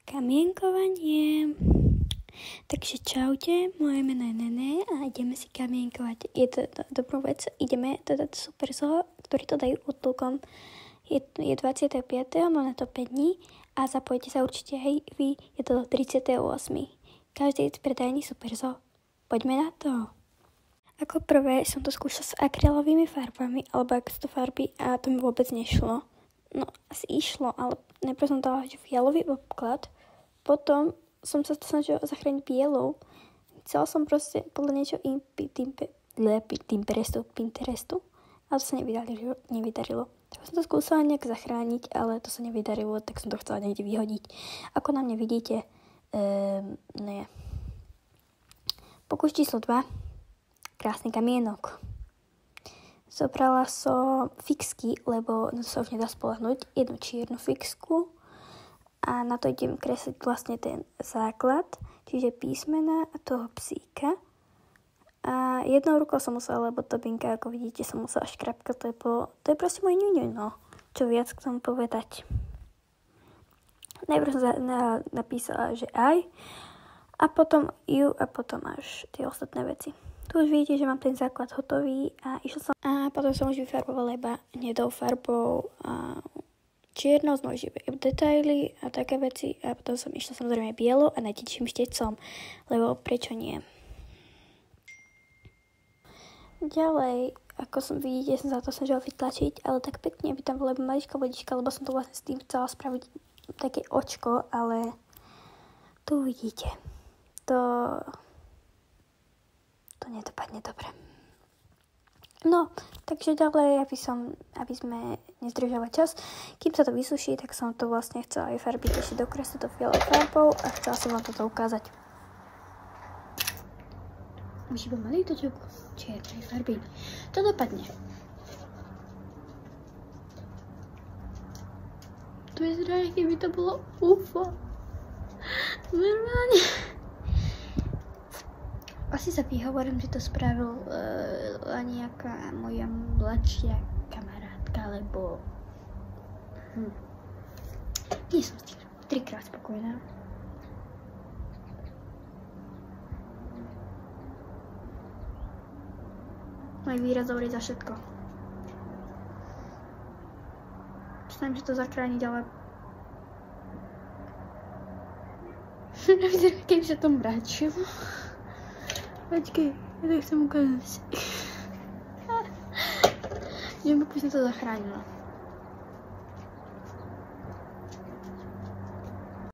kamienkovanie. Takže čaute, moje meno je Nene a ideme si kamienkovať. Je to dobrú vec, ideme teda do Super Zoo, ktorí to dajú útulkom. Je 25. máme to 5 dní a zapojte sa určite aj vy, je to 38. Každý predajný Super Zoo. Poďme na to. Ako prvé som to skúšala s akrylovými farbami, alebo ak sú to farby a to mi vôbec nešlo. No, asi išlo, ale najprv som dala fialový obklad, potom som sa to snažila zachrániť bielou. Chcela som proste podľa niečo Pinterestu, ale to sa nevydarilo. Tak som to skúsala nejak zachrániť, ale to sa nevydarilo, tak som to chcela niekde vyhodiť. Ako na mne vidíte, ne. Pokus číslo 2. Krásny kamienok. Zobrala som fixky, lebo na to sa už nedá spoľahnúť. Jednu čiernu fixku a na to idem kresliť vlastne ten základ, čiže písmena a toho psíka. A jednou rukou som musela, lebo tobinka, ako vidíte, som musela škrapkať, lebo to je proste môj ňuňu, no. Čo viac k tomu povedať. Najprv som napísala, že aj, a potom ju a potom až tie ostatné veci. Tu už vidíte, že mám ten základ hotový a išla som. A potom som už vyfarbovala iba hnedou farbou a čiernou z mojich detaily a také veci. A potom som išla samozrejme bielou a najtenším štecom, lebo prečo nie. Ďalej, ako som vidíte, som sa to snažila vytlačiť, ale tak pekne by tam bola maličká vodička, lebo som to vlastne s tým chcela spraviť také očko, ale tu vidíte. To nedopadne dobre. No, takže ďalej, aby sme nezdržali čas, kým sa to vysuší, tak som to vlastne chcela aj farbiť ešte dokresliť to fialovou farbou a chcela som vám toto ukázať. Už iba malý točok čiernej farby. To dopadne. To je zrejme, keby to bolo UFO. Normálne. Asi sa vyhovorím, že to spravila nejaká moja mladšia kamarátka, lebo nie som s tým 3-krát spokojná. Môj výraz hovorí za všetko. Snažím sa to zachrániť, ale keď sa to mračilo. Počkej, ja to chcem ukázať. Neviem, ako som to zachránila.